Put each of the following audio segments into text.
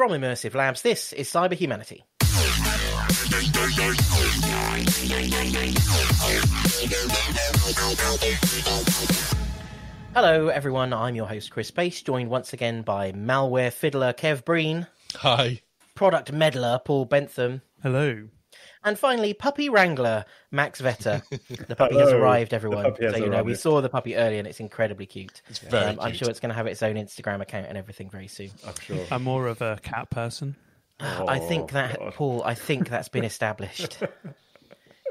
From Immersive Labs, this is Cyber Humanity. Hello everyone, I'm your host Chris Bass, joined once again by malware fiddler Kev Breen. Hi. Product meddler Paul Bentham. Hello. And finally, puppy wrangler Max Vetter. The puppy has arrived, everyone. We saw the puppy earlier and it's incredibly cute. It's very cute. I'm sure it's going to have its own Instagram account and everything very soon. I'm sure. I'm more of a cat person. I think that's been established.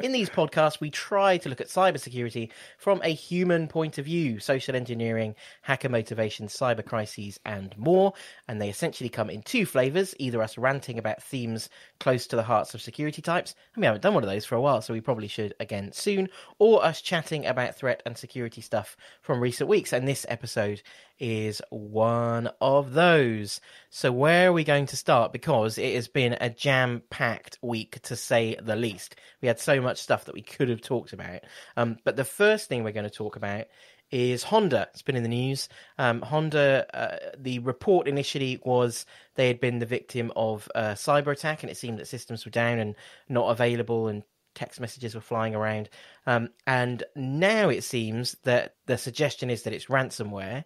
In these podcasts, we try to look at cybersecurity from a human point of view, social engineering, hacker motivation, cyber crises, and more. And they essentially come in two flavours, either us ranting about themes close to the hearts of security types, and we haven't done one of those for a while, so we probably should again soon, or us chatting about threat and security stuff from recent weeks. And this episode is one of those. So where are we going to start? Because it has been a jam-packed week, to say the least. We had so much stuff that we could have talked about. But the first thing we're going to talk about is Honda. It's been in the news. Honda, the report initially was they had been the victim of a cyber attack, and it seemed that systems were down and not available, and text messages were flying around. And now it seems that the suggestion is that it's ransomware.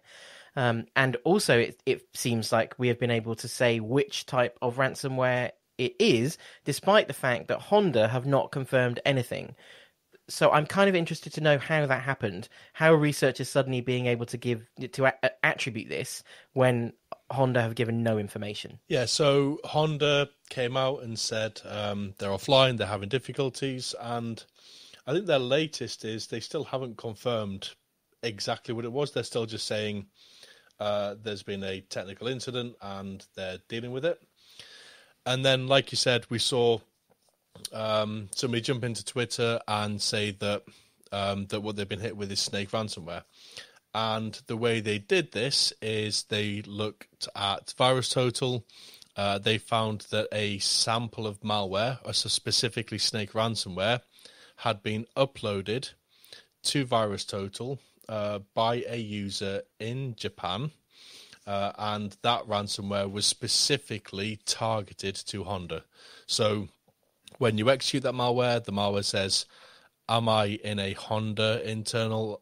And also, it seems like we have been able to say which type of ransomware it is, despite the fact that Honda have not confirmed anything. So I'm kind of interested to know how that happened, how researchers suddenly being able to attribute this when Honda have given no information. Yeah, so Honda came out and said they're offline, they're having difficulties, and I think their latest is they still haven't confirmed exactly what it was. They're still just saying there's been a technical incident and they're dealing with it. And then, like you said, we saw somebody jump into Twitter and say that that what they've been hit with is snake ransomware. And the way they did this is they looked at VirusTotal. They found that a sample of malware, so specifically snake ransomware, had been uploaded to VirusTotal by a user in Japan, and that ransomware was specifically targeted to Honda. So when you execute that malware, the malware says, am I in a Honda internal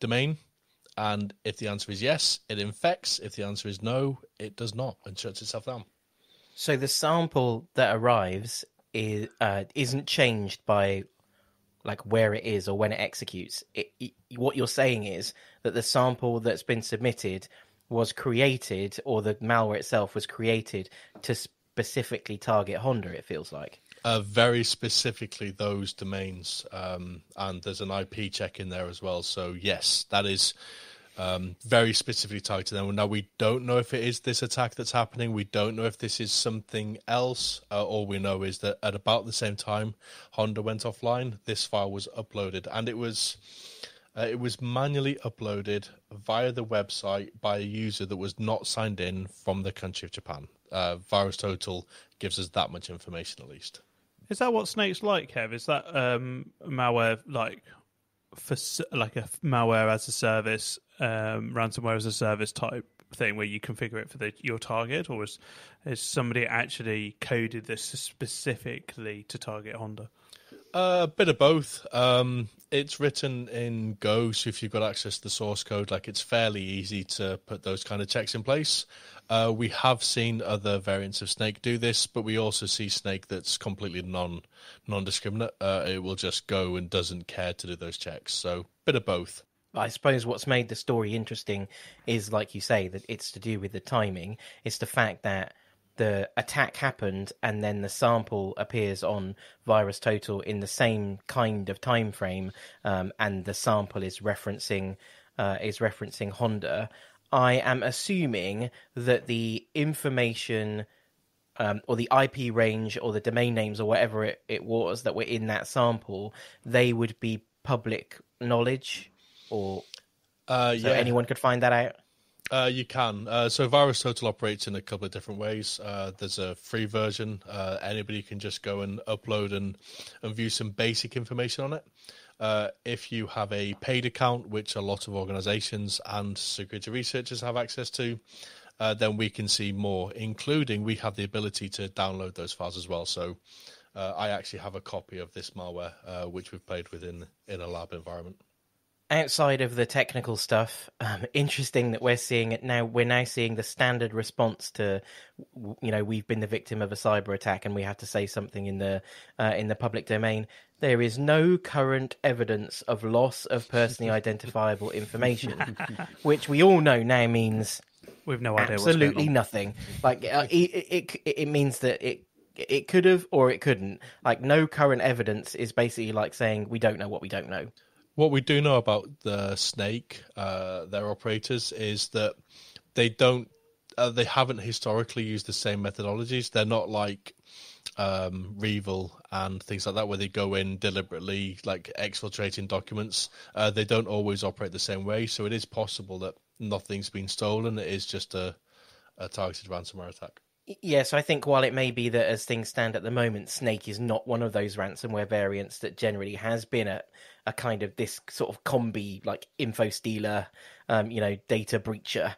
domain? And if the answer is yes, it infects. If the answer is no, it does not and shuts itself down. So the sample that arrives isn't changed by like where it is or when it executes. What you're saying is that the sample that's been submitted was created, or the malware itself was created to specifically target Honda, it feels like. Very specifically those domains, and there's an IP check in there as well. So yes, that is very specifically tied to them. Now, we don't know if it is this attack that's happening. We don't know if this is something else. All we know is that at about the same time Honda went offline, this file was uploaded, and it was manually uploaded via the website by a user that was not signed in from the country of Japan. VirusTotal gives us that much information, at least. Is that what Snake's like, Kev? Is that malware like for like a malware as a service, ransomware as a service type thing where you configure it for your target, or is somebody actually coded this specifically to target Honda? A bit of both. It's written in Go, so if you've got access to the source code, like, it's fairly easy to put those kind of checks in place. We have seen other variants of Snake do this, but we also see Snake that's completely non-discriminate. It will just go and doesn't care to do those checks. So, bit of both. I suppose what's made the story interesting is, like you say, that it's to do with the timing. It's the fact that the attack happened and then the sample appears on VirusTotal in the same kind of time frame, and the sample is referencing Honda. I am assuming that the information or the IP range or the domain names or whatever it was that were in that sample, they would be public knowledge, or anyone could find that out? You can. So VirusTotal operates in a couple of different ways. There's a free version. Anybody can just go and upload and view some basic information on it. If you have a paid account, which a lot of organizations and security researchers have access to, then we can see more, including we have the ability to download those files as well. So I actually have a copy of this malware, which we've played with in a lab environment. Outside of the technical stuff, interesting that we're seeing it now. We're now seeing the standard response to, we've been the victim of a cyber attack and we have to say something in the public domain. There is no current evidence of loss of personally identifiable information, which we all know now means we've no idea absolutely what's going on. Nothing. Like it means that it could have or it couldn't. Like no current evidence is basically like saying we don't know what we don't know. What we do know about the Snake, their operators, is that they haven't historically used the same methodologies. They're not like Revil and things like that, where they go in deliberately, like exfiltrating documents. They don't always operate the same way, so it is possible that nothing's been stolen. It is just a targeted ransomware attack. Yes, I think while it may be that as things stand at the moment, Snake is not one of those ransomware variants that generally has been a kind of this sort of combi, like info stealer, data breacher,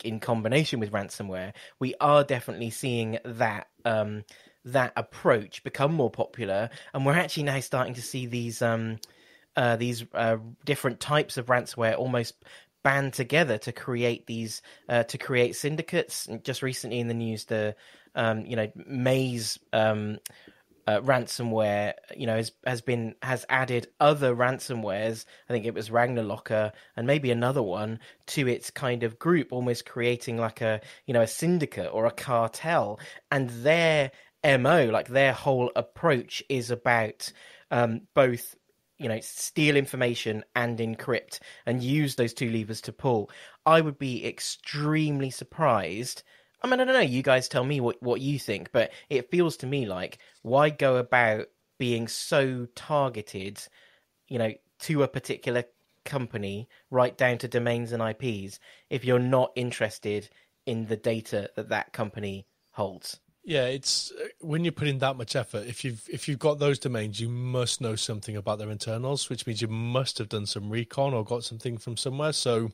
in combination with ransomware. We are definitely seeing that that approach become more popular, and we're actually now starting to see these different types of ransomware almost band together to create these to create syndicates. Just recently in the news, the Maze ransomware has added other ransomwares. I think it was Ragnarlocker and maybe another one to its kind of group, almost creating like a syndicate or a cartel. And their MO, like their whole approach, is about both steal information and encrypt and use those two levers to pull. I would be extremely surprised. I mean, I don't know, you guys tell me what you think, but it feels to me like, why go about being so targeted, to a particular company, right down to domains and IPs, if you're not interested in the data that company holds? Yeah, it's when you're putting that much effort. If you've got those domains, you must know something about their internals, which means you must have done some recon or got something from somewhere. So,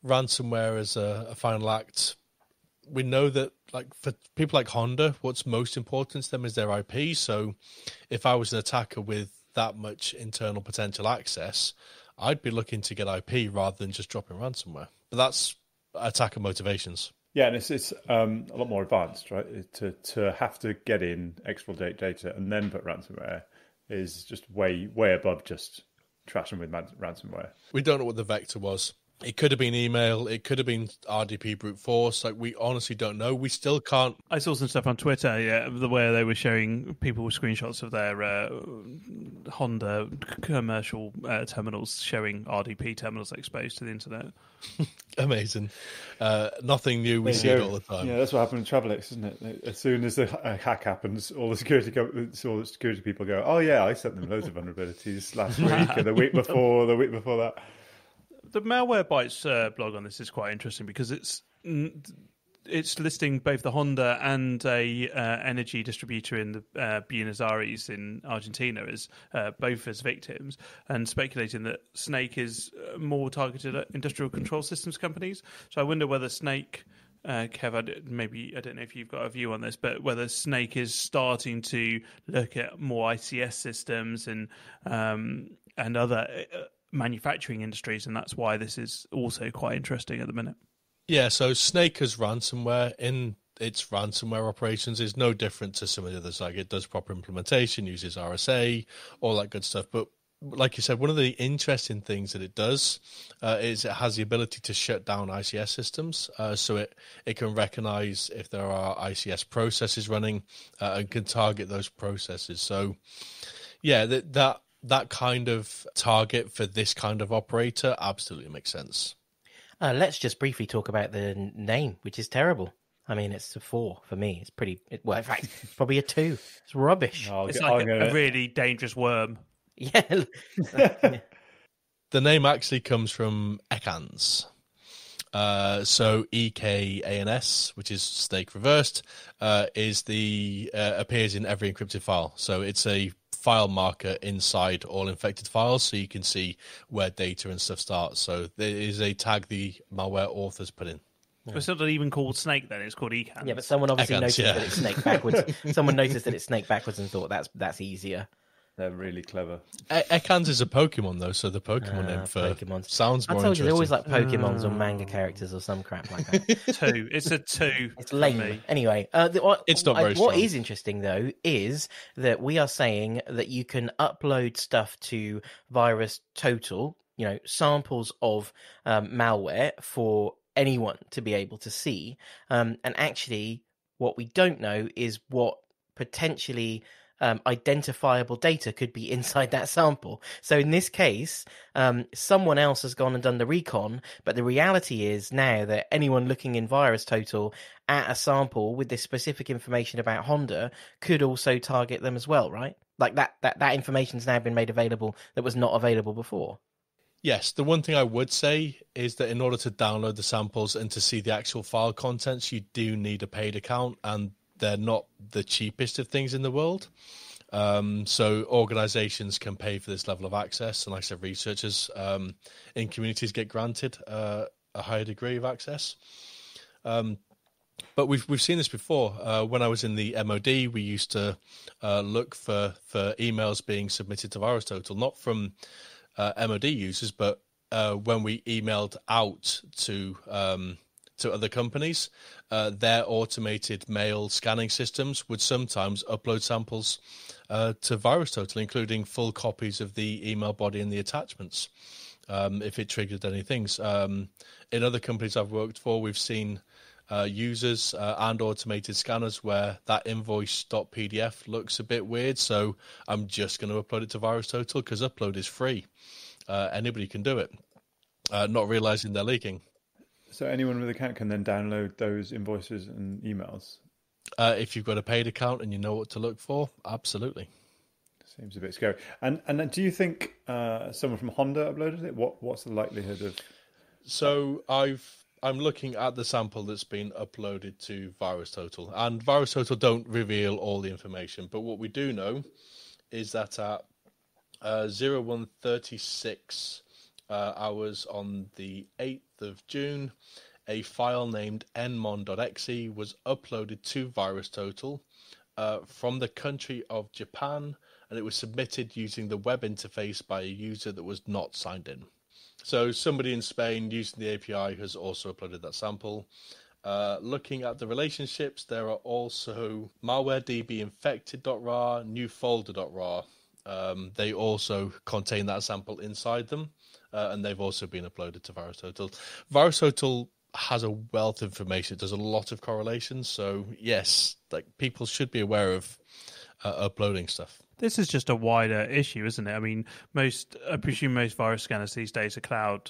ransomware as a final act, we know that like for people like Honda, what's most important to them is their IP. So, if I was an attacker with that much internal potential access, I'd be looking to get IP rather than just dropping ransomware. But that's attacker motivations. Yeah, and it's a lot more advanced, right? To have to get in, exploit data, and then put ransomware is just way above just trashing with ransomware. We don't know what the vector was. It could have been email. It could have been RDP brute force. Like, we honestly don't know. We still can't. I saw some stuff on Twitter, where they were showing people with screenshots of their Honda commercial terminals showing RDP terminals exposed to the internet. Amazing. Nothing new. We see it all the time. Yeah, that's what happened in Travelex, isn't it? As soon as the hack happens, all the security people go, "Oh yeah, I sent them loads of vulnerabilities last week and the week before that." The Malwarebytes blog on this is quite interesting because it's listing both the Honda and a energy distributor in the Buenos Aires in Argentina as both as victims, and speculating that Snake is more targeted at industrial control systems companies. So I wonder whether Snake, Kev, I don't know if you've got a view on this, but whether Snake is starting to look at more ICS systems and other manufacturing industries, and that's why this is also quite interesting at the minute. Yeah, so Snake as ransomware in its ransomware operations is no different to some of the others. Like, it does proper implementation, uses RSA, all that good stuff. But like you said, one of the interesting things that it does is it has the ability to shut down ICS systems. So it can recognize if there are ICS processes running and can target those processes. So yeah, that kind of target for this kind of operator absolutely makes sense. Let's just briefly talk about the name, which is terrible. I mean, it's a 4 for me. It's pretty... Well, in fact, it's probably a 2. It's rubbish. It's like a really dangerous worm. Yeah. The name actually comes from EKANS. So EKANS, which is Snake reversed, is appears in every encrypted file. So it's a file marker inside all infected files, so you can see where data and stuff starts. So there is a tag the malware authors put in. It's not even called Snake then, it's called Ecans. Yeah, but someone obviously noticed that it's Snake backwards. Someone noticed that it's Snake backwards and thought that's easier. They're really clever. Ecans is a Pokemon, though, so the Pokemon name for Pokemon sounds more I told you, they're always interesting. like Pokemons or manga characters or some crap like that. 2. It's a 2. It's lame. Me. Anyway, It's not very what strong. is interesting, though, is that we are saying that you can upload stuff to VirusTotal, samples of malware for anyone to be able to see. And actually, what we don't know is what potentially identifiable data could be inside that sample. So in this case, someone else has gone and done the recon, but the reality is now that anyone looking in VirusTotal at a sample with this specific information about Honda could also target them as well, right? Like that information's now been made available that was not available before. Yes, the one thing I would say is that in order to download the samples and to see the actual file contents, you do need a paid account, and they're not the cheapest of things in the world. So organizations can pay for this level of access. And like I said, researchers in communities get granted a higher degree of access. But we've seen this before. When I was in the MOD, we used to look for emails being submitted to VirusTotal, not from MOD users, but when we emailed out to other companies, their automated mail scanning systems would sometimes upload samples to VirusTotal, including full copies of the email body and the attachments, if it triggered any things. In other companies I've worked for, we've seen users and automated scanners where that invoice.pdf looks a bit weird, so I'm just going to upload it to VirusTotal because upload is free. Anybody can do it, not realizing they're leaking. So anyone with an account can then download those invoices and emails? If you've got a paid account and you know what to look for, absolutely. Seems a bit scary. And then do you think someone from Honda uploaded it? What's the likelihood of... So I'm looking at the sample that's been uploaded to VirusTotal, and VirusTotal don't reveal all the information, but what we do know is that at 01:36 hours on the 8th of June, a file named nmon.exe was uploaded to VirusTotal from the country of Japan, and it was submitted using the web interface by a user that was not signed in. So somebody in Spain using the API has also uploaded that sample. Looking at the relationships, there are also malwaredb infected.rar, newfolder.rar. They also contain that sample inside them, and they've also been uploaded to VirusTotal. VirusTotal has a wealth of information. It does a lot of correlations. So yes, like people should be aware of uploading stuff. This is just a wider issue, isn't it? I mean, I presume most virus scanners these days are cloud.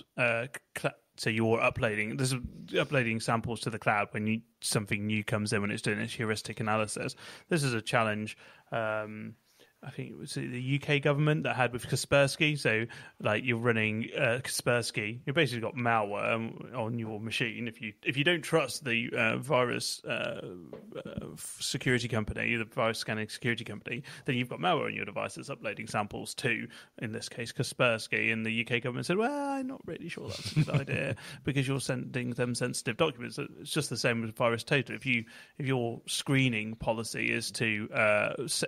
So you're uploading samples to the cloud when something new comes in, when it's doing its heuristic analysis. This is a challenge. I think it was the UK government that had with Kaspersky. So, like, you're running Kaspersky, you basically got malware on your machine. If you don't trust the virus security company, the virus scanning security company, then you've got malware on your device that's uploading samples to, in this case, Kaspersky. And the UK government said, "Well, I'm not really sure that's a good idea because you're sending them sensitive documents." It's just the same with VirusTotal. If your screening policy is to,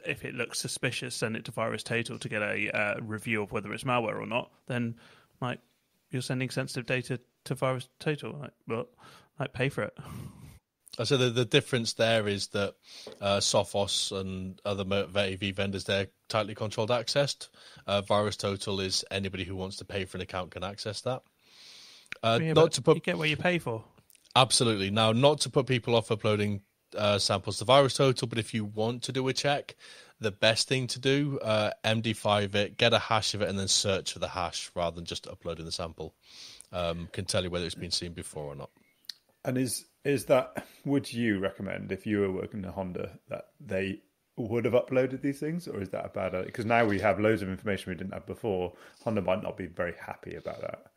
if it looks suspicious, send it to VirusTotal to get a review of whether it's malware or not, then like you're sending sensitive data to VirusTotal. Pay for it. So the difference there is that Sophos and other AV vendors, they're tightly controlled accessed. VirusTotal is anybody who wants to pay for an account can access that. You get what you pay for. Absolutely. Now, not to put people off uploading samples to VirusTotal, but if you want to do a check, the best thing to do, MD5 it, get a hash of it, and then search for the hash rather than just uploading the sample. Can tell you whether it's been seen before or not. And is that, would you recommend, if you were working at Honda, that they would have uploaded these things, or is that a bad idea? Because now we have loads of information we didn't have before. Honda might not be very happy about that.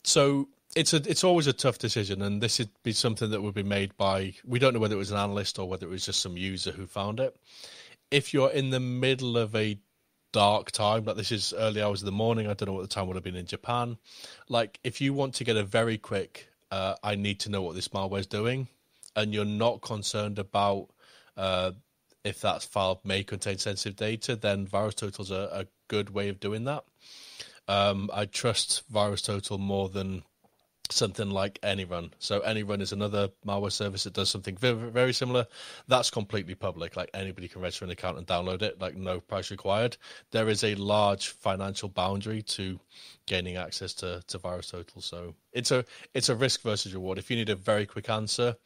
So it's always a tough decision, and this would be something that would be made by, we don't know whether it was an analyst or whether it was just some user who found it. If you're in the middle of a dark time, like this is early hours of the morning, I don't know what the time would have been in Japan. Like if you want to get a very quick I need to know what this malware is doing, and you're not concerned about if that file may contain sensitive data, then VirusTotal's a good way of doing that. I trust VirusTotal more than something like AnyRun. So AnyRun is another malware service that does something very, very similar. That's completely public. Like, anybody can register an account and download it, like no price required. There is a large financial boundary to gaining access to VirusTotal. So it's a risk versus reward. If you need a very quick answer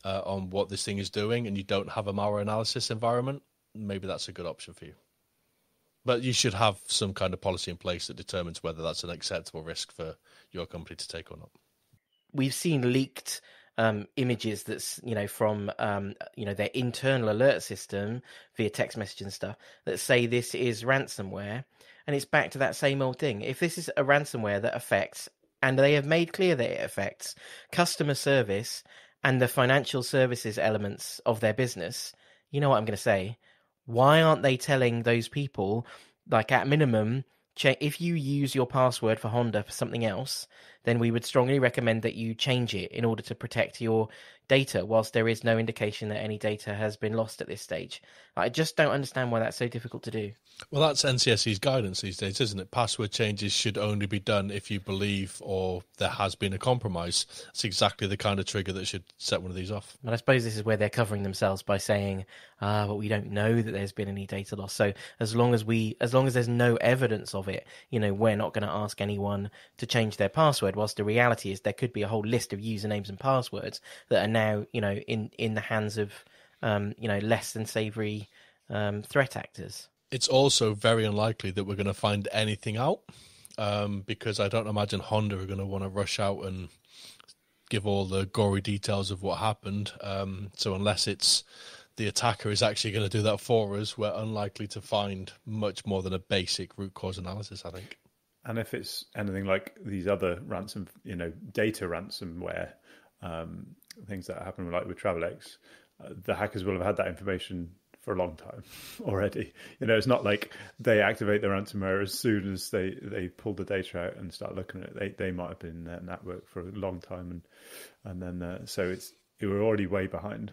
on what this thing is doing and you don't have a malware analysis environment, maybe that's a good option for you. But you should have some kind of policy in place that determines whether that's an acceptable risk for your company to take or not. We've seen leaked images that's, from, their internal alert system via text message and stuff that say this is ransomware. And it's back to that same old thing. If this is a ransomware that affects, and they have made clear that it affects customer service and the financial services elements of their business, you know what I'm going to say? Why aren't they telling those people, like, at minimum, if you use your password for Honda for something else, then we would strongly recommend that you change it in order to protect your data, whilst there is no indication that any data has been lost at this stage. I just don't understand why that's so difficult to do. Well, that's NCSE's guidance these days, isn't it? Password changes should only be done if you believe or there has been a compromise. It's exactly the kind of trigger that should set one of these off. But I suppose this is where they're covering themselves by saying, but we don't know that there's been any data loss. So as long as there's no evidence of it, we're not going to ask anyone to change their password. Whilst the reality is there could be a whole list of usernames and passwords that are now, in the hands of, less than savoury threat actors. It's also very unlikely that we're going to find anything out, because I don't imagine Honda are going to want to rush out and give all the gory details of what happened. So unless it's the attacker is actually going to do that for us, we're unlikely to find much more than a basic root cause analysis, I think. And if it's anything like these other data ransomware things that happen like with TravelX, the hackers will have had that information for a long time already. It's not like they activate the ransomware as soon as they pull the data out and start looking at it. They might have been at work for a long time, and then so we're already way behind.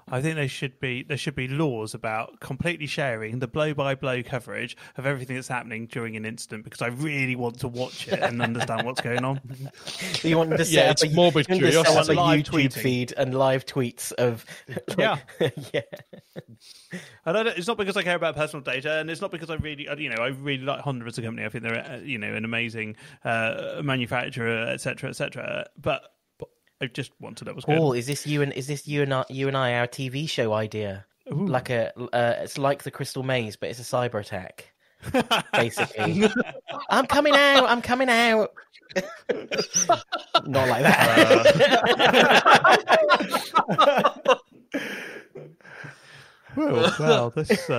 I think there should be laws about completely sharing the blow-by-blow coverage of everything that's happening during an incident, because I really want to watch it and understand what's going on. You want to set up morbid curiosity. Set up a YouTube feed and live tweets of yeah. Yeah. And it's not because I care about personal data, and it's not because I really like Honda as a company. I think they're an amazing manufacturer, etc., but I just want to know what's going on. Paul, is this you and I, our TV show idea? Ooh. Like it's like the Crystal Maze, but it's a cyber attack. Basically, I'm coming out. Not like that. Well, this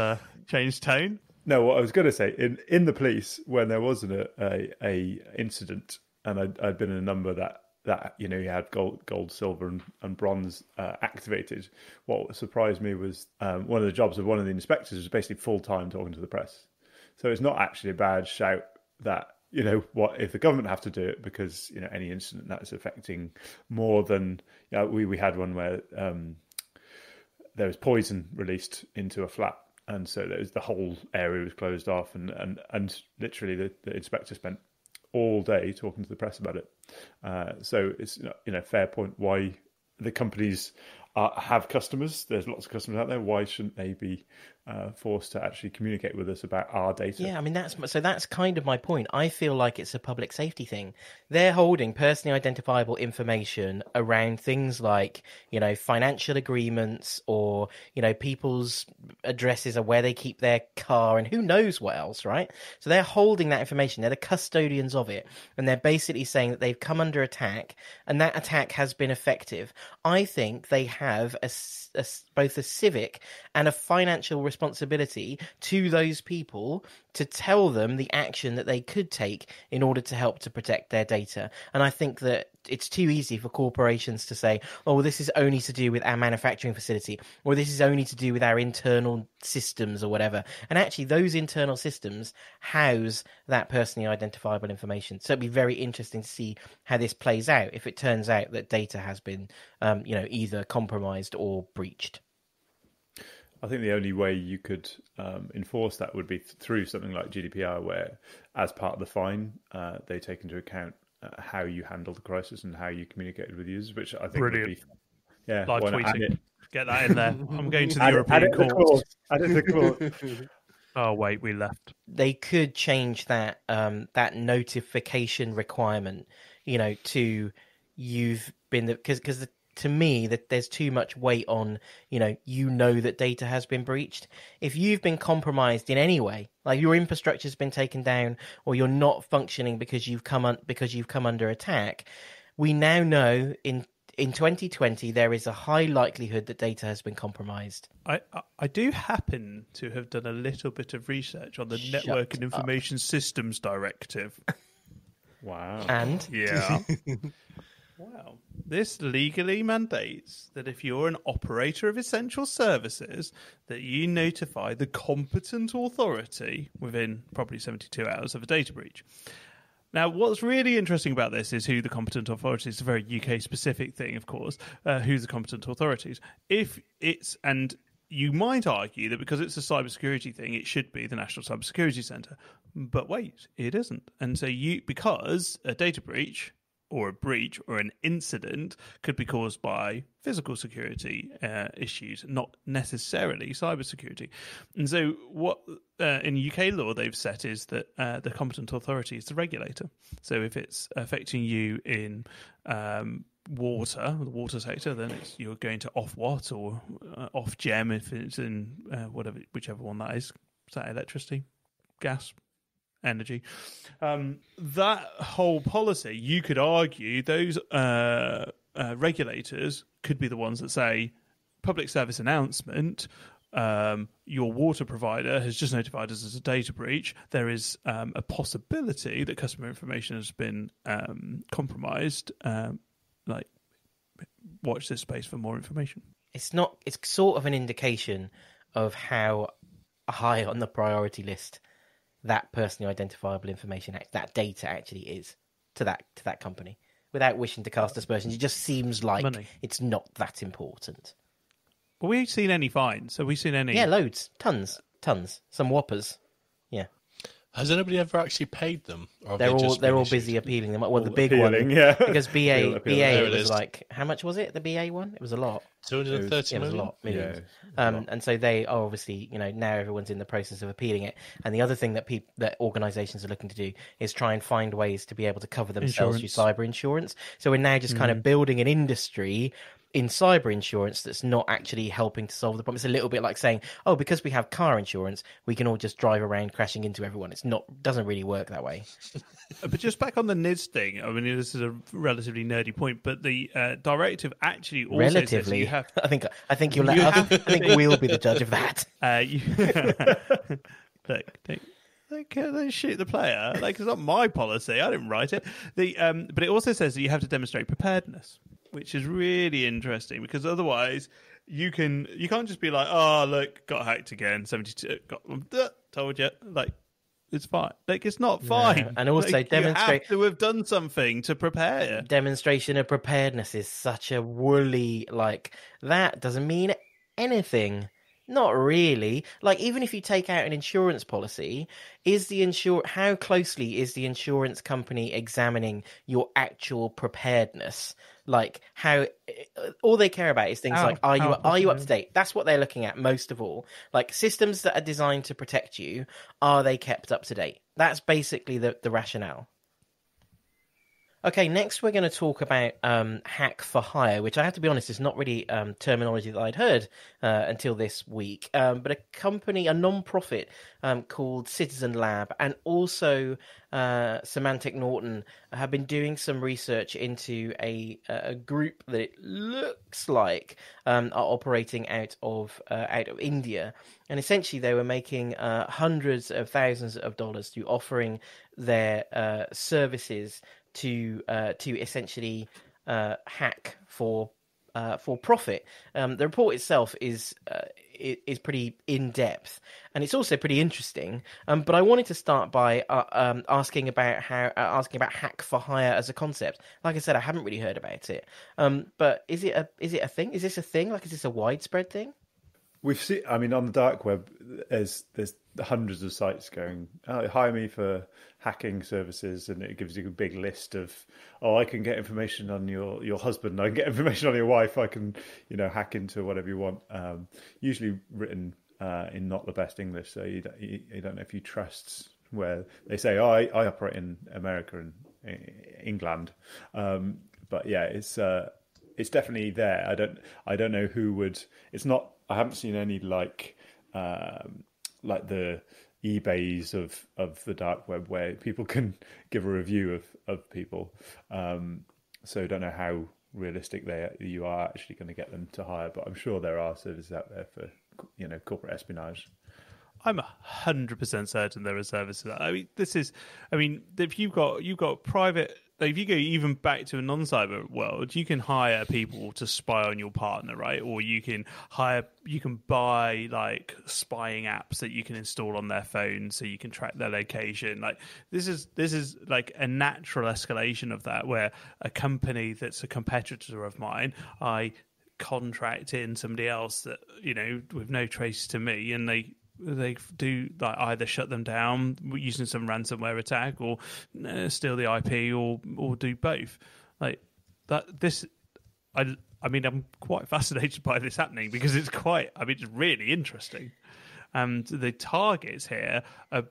changed tone. No, what I was going to say, in the police, when there wasn't a incident, and I'd been in a number that you had gold, silver, and bronze activated. What surprised me was one of the jobs of one of the inspectors was basically full time talking to the press. So it's not actually a bad shout that what if the government have to do it, because any incident that is affecting more than we had one where there was poison released into a flat, and so the whole area was closed off, and literally the inspector spent all day talking to the press about it. So it's fair point why the companies have customers. There's lots of customers out there. Why shouldn't they be forced to actually communicate with us about our data? Yeah, I mean that's kind of my point. I feel like it's a public safety thing. They're holding personally identifiable information around things like financial agreements, or people's addresses or where they keep their car, and who knows what else, right? So they're holding that information. They're the custodians of it, and they're basically saying that they've come under attack, and that attack has been effective. I think they have both a civic and a financial responsibility to those people to tell them the action that they could take in order to help to protect their data. And I think that it's too easy for corporations to say, oh, well, this is only to do with our manufacturing facility, or this is only to do with our internal systems or whatever. And actually, those internal systems house that personally identifiable information. So it'd be very interesting to see how this plays out if it turns out that data has been, either compromised or breached. I think the only way you could enforce that would be through something like GDPR, where as part of the fine, they take into account how you handle the crisis and how you communicated with users, which I think would be live tweeting. Get that in there. I'm going to the European court. Add it to the court. Oh wait, we left. They could change that that notification requirement, to you've been because to me that there's too much weight on that data has been breached. If you've been compromised in any way, like your infrastructure's been taken down or you're not functioning because you've come under attack, we now know in 2020 there is a high likelihood that data has been compromised. I do happen to have done a little bit of research on the Network and Information Systems Directive. Wow. And yeah. Wow. This legally mandates that if you're an operator of essential services, that you notify the competent authority within probably 72 hours of a data breach. Now, what's really interesting about this is who the competent authority is. It's a very UK-specific thing, of course, who's the competent authorities. And you might argue that because it's a cybersecurity thing, it should be the National Cybersecurity Centre. But wait, it isn't. And so because a data breach or a breach or an incident could be caused by physical security issues, not necessarily cybersecurity. And so what in UK law they've set is that the competent authority is the regulator. So if it's affecting you in the water sector, then you're going to Ofwat or Ofgem if it's in whichever one that is. Is that electricity, gas, energy? That whole policy, you could argue those regulators could be the ones that say, public service announcement, your water provider has just notified us as a data breach. There is a possibility that customer information has been compromised. Watch this space for more information. It's sort of an indication of how high on the priority list that personally identifiable information, that data actually is to that company. Without wishing to cast aspersions, it just seems like it's not that important. Well, we've seen any fines. Have we seen any? Yeah, loads, tons, some whoppers. Yeah. Has anybody ever actually paid them? Or they're all busy appealing them. Well, the big appealing, one, yeah. Because BA it was like, how much was it? The BA one, it was a lot. 230 million. It was a lot, millions. Yeah, and so they are obviously, now everyone's in the process of appealing it. And the other thing that that organisations are looking to do is try and find ways to be able to cover themselves through cyber insurance. So we're now just kind of building an industry in cyber insurance that's not actually helping to solve the problem. It's a little bit like saying, oh, because we have car insurance, we can all just drive around crashing into everyone. Doesn't really work that way. But just back on the NIS thing, I mean, this is a relatively nerdy point, but the directive actually also says you have... I think we'll be the judge of that. Look, they shoot the player. It's not my policy. I didn't write it. But it also says that you have to demonstrate preparedness, which is really interesting because otherwise you can't just be like, oh, look, got hacked again, 72, told you, it's fine. It's not fine. Yeah. And also demonstrate. You have to have done something to prepare. Demonstration of preparedness is such a woolly, that doesn't mean anything. Not really. Even if you take out an insurance policy, how closely is the insurance company examining your actual preparedness? How all they care about is things are you up to date? That's what they're looking at most of all. Systems that are designed to protect you, are they kept up to date? That's basically the rationale. Okay, next we're going to talk about hack for hire, which I have to be honest is not really terminology that I'd heard until this week. But a non-profit called Citizen Lab and also Semantic Norton have been doing some research into a group that it looks like are operating out of India. And essentially they were making hundreds of thousands of dollars through offering their services to essentially hack for profit. The report itself is pretty in depth, and it's also pretty interesting. But I wanted to start by asking about hack for hire as a concept. Like I said, I haven't really heard about it. But is it a thing? Is this a thing? Like, is this a widespread thing? We've seen. I mean, on the dark web, there's hundreds of sites going, oh, hire me for hacking services, and it gives you a big list of, oh, I can get information on your husband, I can get information on your wife, I can, hack into whatever you want. Usually written in not the best English, so you don't know if you trust where they say, oh, I operate in America and England, but yeah, it's definitely there. I don't know who would. It's not. I haven't seen any like the eBays of the dark web where people can give a review of people. So I don't know how realistic you are actually going to get them to hire, but I'm sure there are services out there for corporate espionage. I'm 100% certain there are services. If you've got private, if you go even back to a non-cyber world, you can hire people to spy on your partner, right? Or you can buy like spying apps that you can install on their phone so you can track their location. Like this is like a natural escalation of that, where a company that's a competitor of mine, I contract in somebody else that with no trace to me, and they do like either shut them down using some ransomware attack, or steal the IP, or do both. Like that. I'm quite fascinated by this happening because it's really interesting. And the targets here are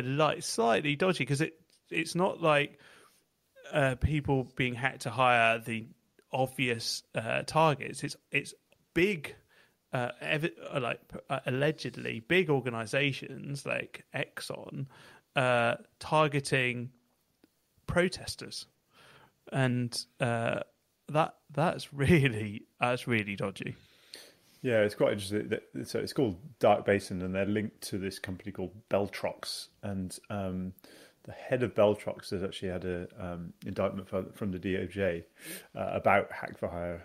like slightly dodgy because it's not like people being hacked to hire the obvious targets. It's big. Allegedly big organizations like Exxon targeting protesters, and that's really dodgy. Yeah, it's quite interesting. So it's called Dark Basin, and they're linked to this company called Beltrox, and the head of Beltrox has actually had an indictment from the DOJ about hack for hire.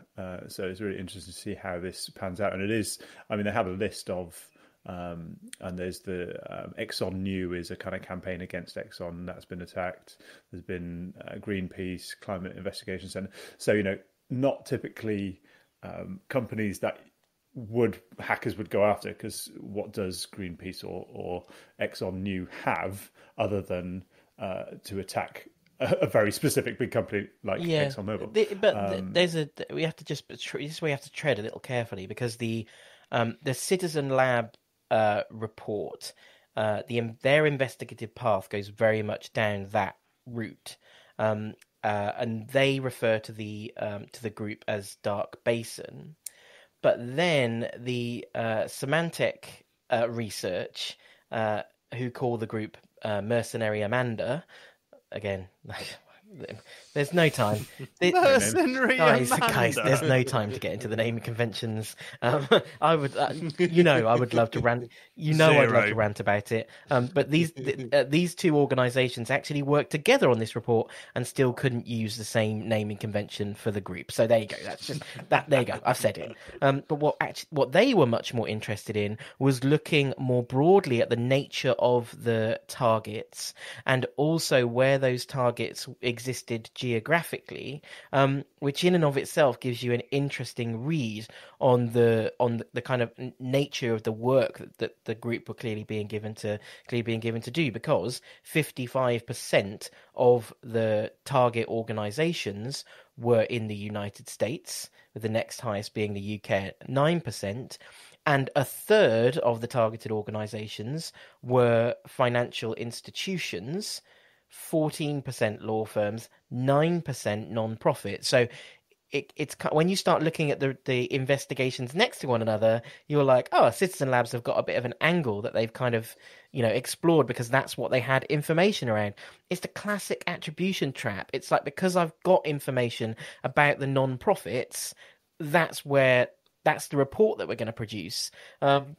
So it's really interesting to see how this pans out. And it is, they have a list of, and there's the Exxon New is a kind of campaign against Exxon that's been attacked. There's been Greenpeace, Climate Investigation Centre. So, not typically companies that hackers would go after, because what does Greenpeace or Exxon New have other than to attack a very specific big company like ExxonMobil? We have to tread a little carefully, because the Citizen Lab report, their investigative path goes very much down that route, and they refer to the group as Dark Basin. But then the Symantec research, who call the group Mercenary Amanda, again, there's no time. Mercenary Amanda. Guys, there's no time to get into the naming conventions. I would love to rant. I'd love to rant about it. But these two organisations actually worked together on this report and still couldn't use the same naming convention for the group. So there you go. That's just that. There you go. I've said it. But what they were much more interested in was looking more broadly at the nature of the targets, and also where those targets existed geographically, which in and of itself gives you an interesting read on the kind of nature of the work that the group were clearly being given to do, because 55% of the target organizations were in the United States, with the next highest being the UK at 9%. And a third of the targeted organizations were financial institutions, 14% law firms, 9% non-profit. So it's when you start looking at the investigations next to one another, you're like, oh, Citizen Labs have got a bit of an angle that they've kind of explored, because that's what they had information around. It's the classic attribution trap. It's like, because I've got information about the non-profits, that's the report that we're going to produce.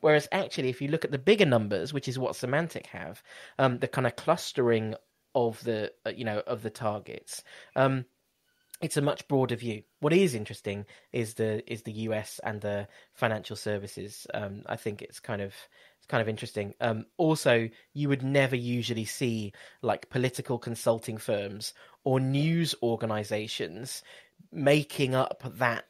Whereas actually, if you look at the bigger numbers, which is what Symantec have, the kind of clustering of the of the targets. It's a much broader view. What is interesting is the US and the financial services. I think it's kind of interesting. Also, you would never usually see like political consulting firms or news organizations making up that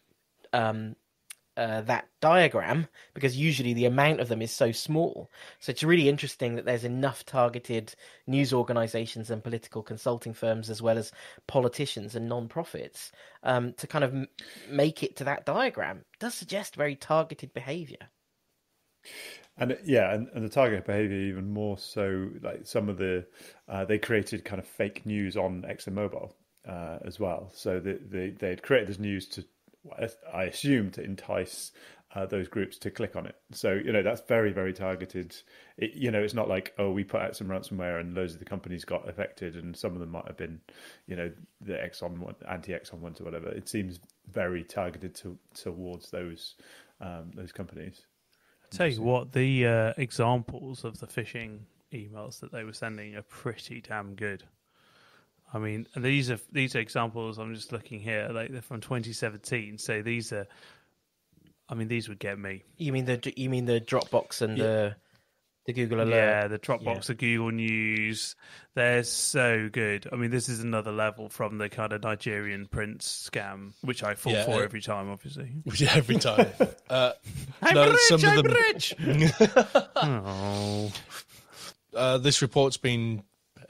that diagram, because usually the amount of them is so small. So it's really interesting that there's enough targeted news organizations and political consulting firms, as well as politicians and non-profits, to kind of make it to that diagram. It does suggest very targeted behavior. And and the target behavior even more so. Like some of the they created kind of fake news on ExxonMobil as well. So they had created this news to, I assume, to entice those groups to click on it. So that's very, very targeted. It's not like, oh, we put out some ransomware and loads of the companies got affected, and some of them might have been the Exxon one, anti-Exxon ones or whatever. It seems very targeted towards those companies. Tell you what, the examples of the phishing emails that they were sending are pretty damn good. I mean, these are examples. I'm just looking here, like they're from 2017. So these are, I mean, these would get me. You mean the Dropbox and the Google Alert? Yeah, the Dropbox, the Google News. They're so good. I mean, this is another level from the kind of Nigerian prince scam, which I fall for every time, obviously. Yeah, every time. I'm rich. Oh. This report's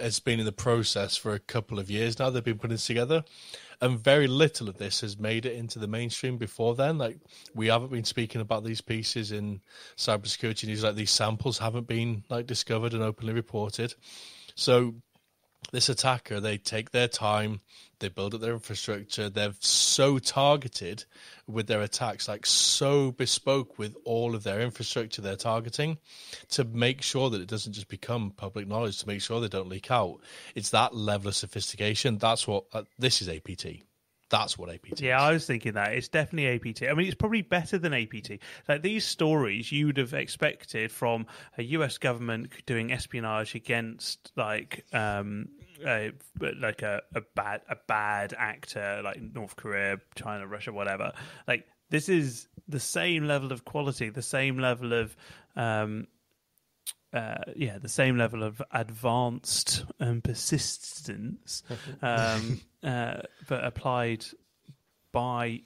has been in the process for a couple of years now. They've been putting this together, and very little of this has made it into the mainstream before then. Like, we haven't been speaking about these pieces in cybersecurity news. Like, these samples haven't been like discovered and openly reported. So this attacker, they take their time, they build up their infrastructure, they're so targeted with their attacks, like so bespoke with all of their infrastructure they're targeting, to make sure that it doesn't just become public knowledge, to make sure they don't leak out. It's that level of sophistication. That's what this is. APT. That's what APT is. Yeah, I was thinking that. It's definitely APT. I mean, it's probably better than APT. Like, these stories you would have expected from a US government doing espionage against like a bad actor like North Korea, China, Russia, whatever. Like, this is the same level of quality, the same level of the same level of advanced persistence, but applied by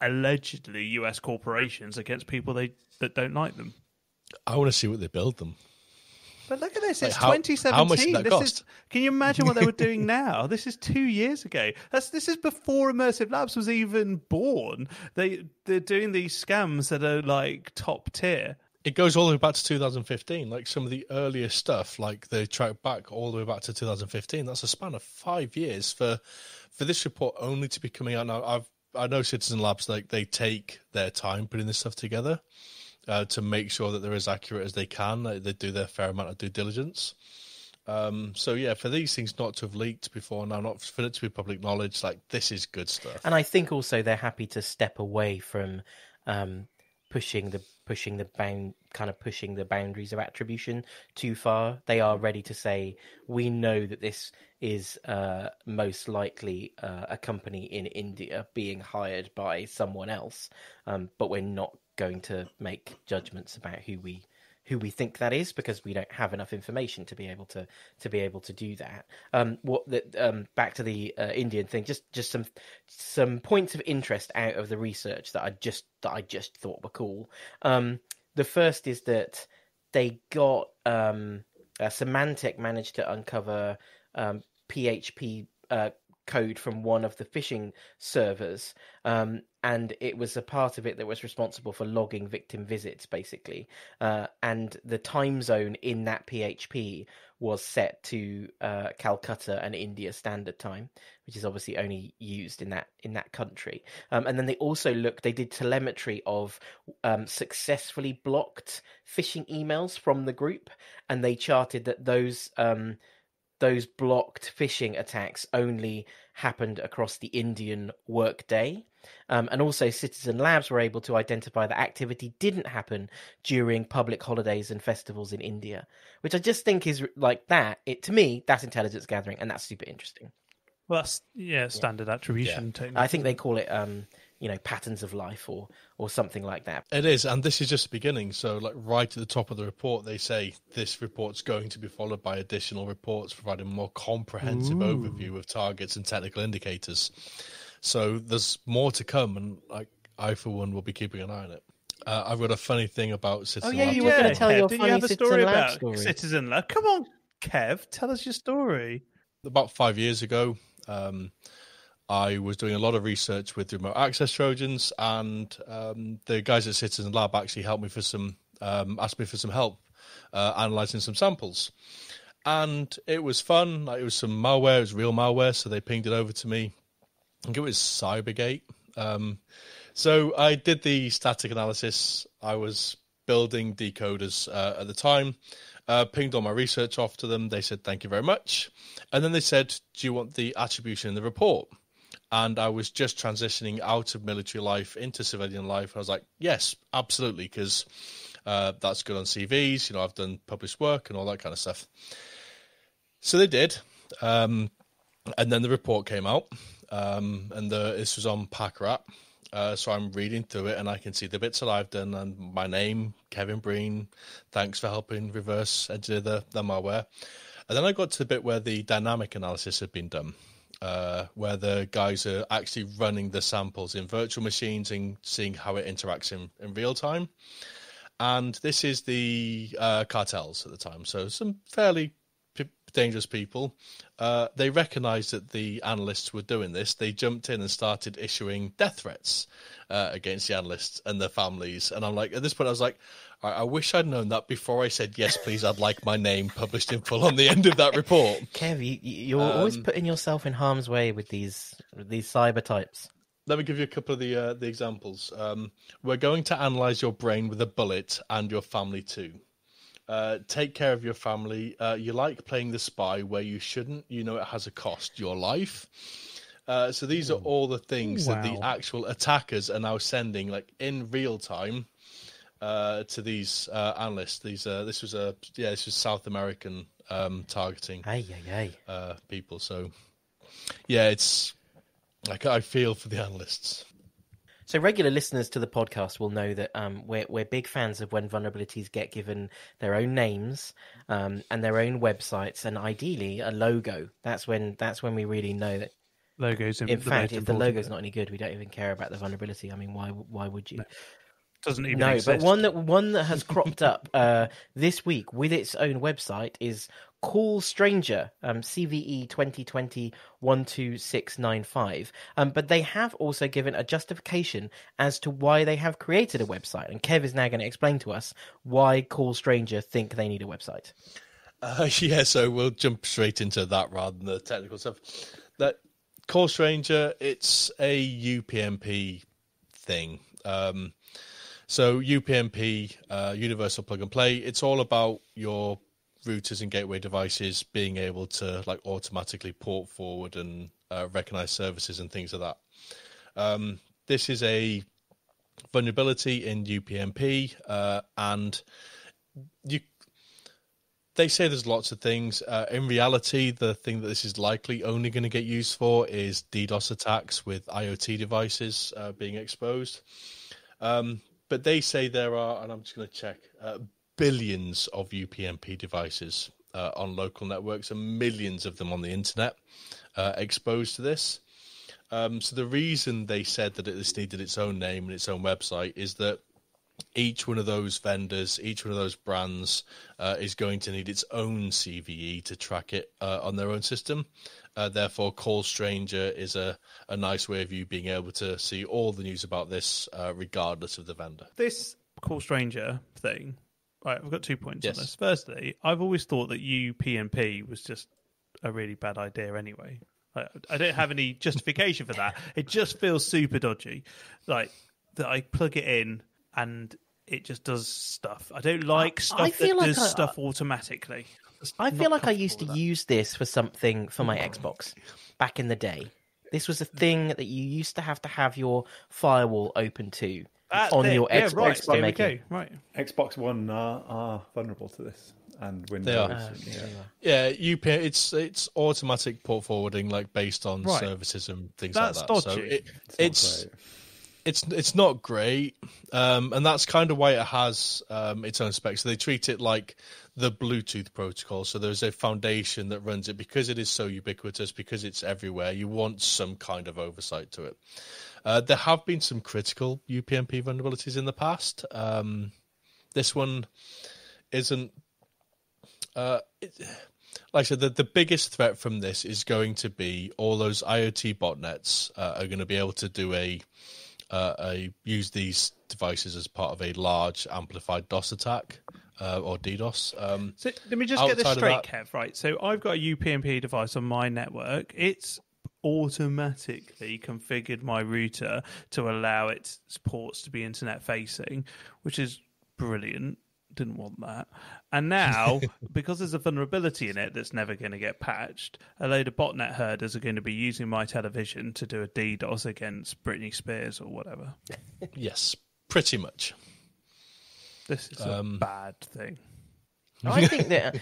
allegedly US corporations against people that don't like them. I want to see what they build them. But look at this, it's 2017. How much did that cost? Can you imagine what they were doing now? This is 2 years ago. This is before Immersive Labs was even born. They're doing these scams that are like top tier. It goes all the way back to 2015. Like, some of the earlier stuff, like they track back all the way back to 2015. That's a span of 5 years for this report only to be coming out now. I know Citizen Labs, like, they take their time putting this stuff together to make sure that they're as accurate as they can. They do their fair amount of due diligence. So yeah, for these things not to have leaked before now, not for it to be public knowledge, like, this is good stuff. And I think also they're happy to step away from pushing the boundaries of attribution too far. They are ready to say, we know that this is most likely a company in India being hired by someone else, but we're not going to make judgments about who we think that is, because we don't have enough information to be able to do that. Back to the Indian thing, just some points of interest out of the research that I just thought were cool. The first is that they got Symantec managed to uncover PHP code from one of the phishing servers, and it was a part of it that was responsible for logging victim visits, basically. And the time zone in that PHP was set to Calcutta and India Standard Time, which is obviously only used in that country. And then they did telemetry of successfully blocked phishing emails from the group, and they charted that those blocked phishing attacks only happened across the Indian workday. And also Citizen Labs were able to identify that activity didn't happen during public holidays and festivals in India, which I just think is like that. To me, that's intelligence gathering, and that's super interesting. Well, that's standard attribution technique. I think they call it patterns of life or something like that. It is, and this is just the beginning. So, like right at the top of the report, they say this report's going to be followed by additional reports providing a more comprehensive overview of targets and technical indicators. So there's more to come, and I for one will be keeping an eye on it. I've got a funny thing about Citizen Labs. You were going to tell Kev, your did funny you have a Citizen story Lab about story. Citizen Lab? Come on, Kev, tell us your story. About 5 years ago, I was doing a lot of research with remote access Trojans, and the guys at Citizen Lab actually helped me asked me for some help analysing some samples. And it was fun. Like, it was some malware, it was real malware, so they pinged it over to me. I think it was Cybergate. So I did the static analysis. I was building decoders at the time. Pinged all my research off to them. They said, thank you very much. And then they said, do you want the attribution in the report? And I was just transitioning out of military life into civilian life. I was like, yes, absolutely, because that's good on CVs. I've done published work and all that kind of stuff. So they did. And then the report came out. And this was on Packrat. So I'm reading through it, and I can see the bits that I've done, and my name, Kevin Breen. Thanks for helping reverse engineer the malware. And then I got to the bit where the dynamic analysis had been done, where the guys are actually running the samples in virtual machines and seeing how it interacts in real time. And this is the cartels at the time, so some fairly dangerous people. They recognized that the analysts were doing this. They jumped in and started issuing death threats against the analysts and their families. And I'm like, at this point, I was like, I wish I'd known that before I said, yes, please, I'd like my name published in full on the end of that report. Kev, you're always putting yourself in harm's way with these cyber types. Let me give you a couple of the examples. We're going to analyze your brain with a bullet and your family too. Take care of your family. You like playing the spy where you shouldn't. You know it has a cost, your life. So these are all the things that the actual attackers are now sending, like in real time, to these analysts. This was South American targeting people. So yeah, it's like I feel for the analysts. So regular listeners to the podcast will know that we're big fans of when vulnerabilities get given their own names and their own websites, and ideally a logo. That's when we really know that. Logos. In fact, if the logo's not any good, we don't even care about the vulnerability. I mean, why would you? No. Doesn't even exist. But one that has cropped up this week with its own website is Call Stranger, CVE 2020-12695. But they have also given a justification as to why they have created a website. And Kev is now going to explain to us why Call Stranger think they need a website. So we'll jump straight into that rather than the technical stuff. That Call Stranger, it's a UPnP thing. So UPnP, Universal Plug and Play, it's all about your routers and gateway devices being able to like automatically port forward and recognize services and things like that. This is a vulnerability in UPnP, and they say there's lots of things. In reality, the thing that this is likely only going to get used for is DDoS attacks with IoT devices being exposed. But they say there are, and I'm just going to check, billions of UPnP devices on local networks and millions of them on the internet exposed to this. So the reason they said that this needed its own name and its own website is that each one of those vendors, each one of those brands is going to need its own CVE to track it on their own system. Therefore, Call Stranger is a nice way of you being able to see all the news about this regardless of the vendor. This Call Stranger thing, right, I've got 2 points Yes. on this. Firstly, I've always thought that UPnP was just a really bad idea anyway. I don't have any justification for that. It just feels super dodgy. Like, that I plug it in and it just does stuff. I don't like stuff that does stuff automatically. I feel like I used to use this for something for my Xbox back in the day. This was a thing that you used to have your firewall open to That's on it. your Yeah, Xbox right. by There we making. go. Right. Xbox One are vulnerable to this, and They are. Windows. Yeah, it's automatic port forwarding, like based on Right. services and things That's like that. dodgy. So it's not great, and that's kind of why it has its own specs. So they treat it like the Bluetooth protocol. So there's a foundation that runs it because it is so ubiquitous, because it's everywhere. You want some kind of oversight to it. There have been some critical UPnP vulnerabilities in the past. This one isn't. Like I said, the biggest threat from this is going to be all those IoT botnets are going to be able to do use these devices as part of a large amplified DOS attack or DDoS. So let me just get this outside of straight, that- Kev. Right. So I've got a UPnP device on my network. It's automatically configured my router to allow its ports to be internet facing, which is brilliant. Didn't want that. And now, because there's a vulnerability in it that's never going to get patched, a load of botnet herders are going to be using my television to do a DDoS against Britney Spears or whatever. Yes, pretty much. This is a bad thing. I think that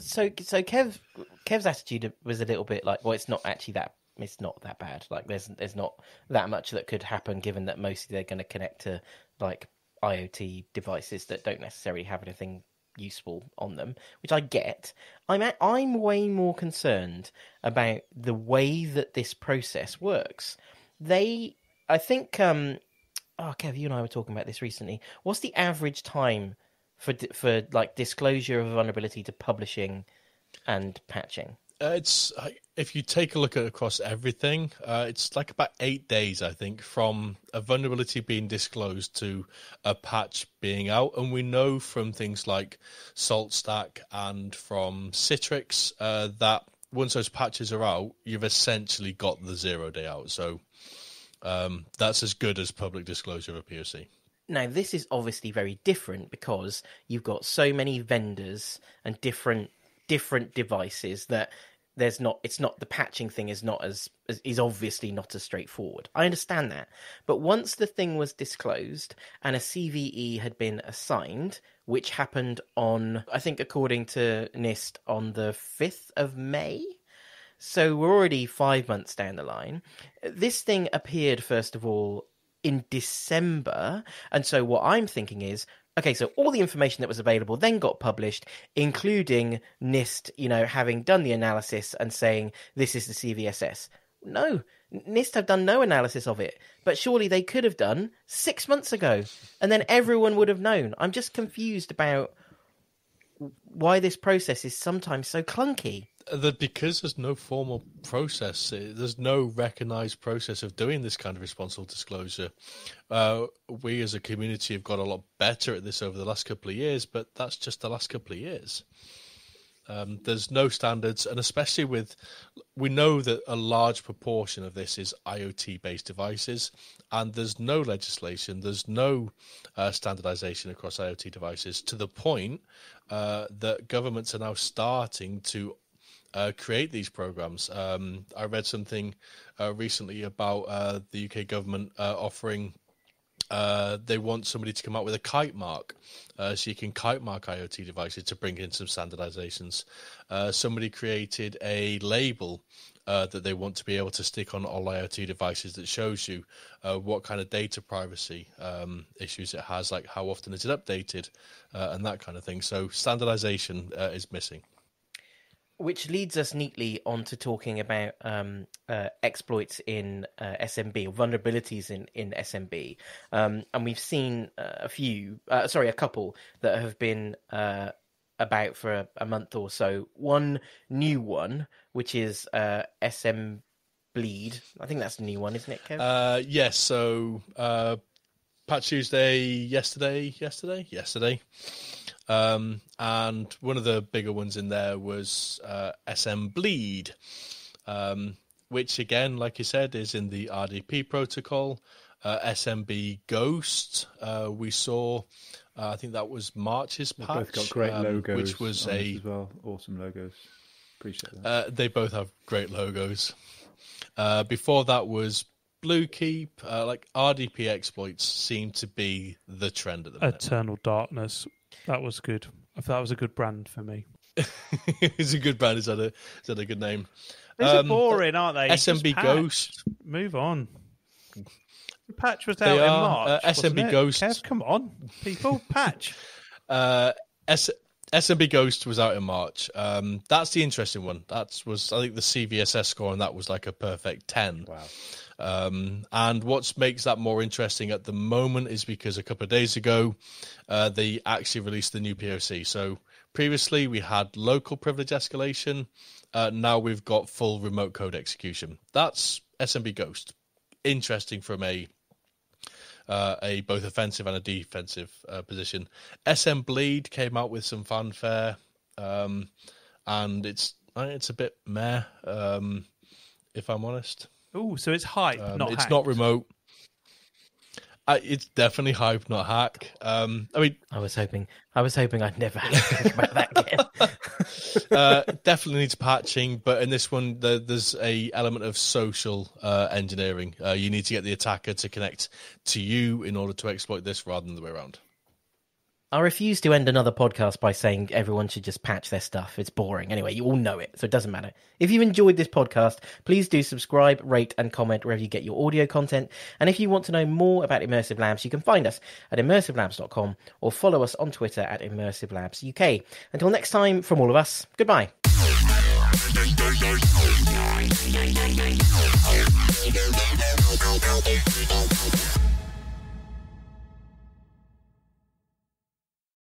so Kev's attitude was a little bit like, well, it's not that bad. Like there's not that much that could happen, given that mostly they're going to connect to like IoT devices that don't necessarily have anything useful on them, which I get. I'm way more concerned about the way that this process works. I think Kev, you and I were talking about this recently. What's the average time for like disclosure of a vulnerability to publishing and patching? It's if you take a look at across everything, it's like about 8 days, I think, from a vulnerability being disclosed to a patch being out. And we know from things like SaltStack and from Citrix that once those patches are out, you've essentially got the 0 day out. So that's as good as public disclosure of a POC. Now, this is obviously very different because you've got so many vendors and different devices that the patching thing is obviously not as straightforward. I understand that. But once the thing was disclosed and a CVE had been assigned, which happened on, I think according to NIST, on the 5th of May, so we're already 5 months down the line. This thing appeared, first of all, in December. And so what I'm thinking is, okay, so all the information that was available then got published, including NIST, having done the analysis and saying this is the CVSS. No, NIST have done no analysis of it, but surely they could have done 6 months ago, and then everyone would have known. I'm just confused about why this process is sometimes so clunky. Because there's no formal process, there's no recognised process of doing this kind of responsible disclosure. We as a community have got a lot better at this over the last couple of years, but that's just the last couple of years. There's no standards, and especially we know that a large proportion of this is IoT-based devices, and there's no legislation, there's no standardization across IoT devices, to the point that governments are now starting to create these programs. I read something recently about the UK government offering they want somebody to come out with a kite mark, so you can kite mark IoT devices to bring in some standardizations. Somebody created a label that they want to be able to stick on all IoT devices that shows you what kind of data privacy issues it has, like how often is it updated, and that kind of thing. So standardization is missing. Which leads us neatly on to talking about exploits in SMB, or vulnerabilities in SMB. And we've seen a couple that have been about for a month or so. One new one, which is SM Bleed. I think that's a new one, isn't it, Kev? Yes, so Patch Tuesday yesterday. And one of the bigger ones in there was SM Bleed, which again, like you said, is in the RDP protocol. SMB Ghost, we saw, I think that was March's patch. They've both got great logos, which was as well. Awesome logos. Appreciate that. They both have great logos. Before that was Bluekeep. Like RDP exploits seem to be the trend at the minute. Eternal Darkness. That was good. I thought that was a good brand for me. It's a good brand. Is that a good name? These are boring, aren't they? SMB Ghost. Move on. The patch was out in March. SMB Ghost. Kev, come on, people. Patch. SMB Ghost was out in March. That's the interesting one. That was, I think, the CVSS score, and that was like a perfect 10. Wow. And what makes that more interesting at the moment is because a couple of days ago, they actually released the new POC. So previously we had local privilege escalation. Now we've got full remote code execution. That's SMB Ghost. Interesting from a both offensive and a defensive position. SM Bleed came out with some fanfare, and it's a bit meh, if I'm honest. Oh, so it's hype, not it's hacked. not remote. It's definitely hype, not hack. I mean, I was hoping I'd never have to think about that again. definitely needs patching, but in this one, there's a element of social engineering. You need to get the attacker to connect to you in order to exploit this, rather than the way around. I refuse to end another podcast by saying everyone should just patch their stuff. It's boring. Anyway, you all know it, so it doesn't matter. If you enjoyed this podcast, please do subscribe, rate, and comment wherever you get your audio content. And if you want to know more about Immersive Labs, you can find us at immersivelabs.com or follow us on Twitter at Immersive Labs UK. Until next time, from all of us, goodbye.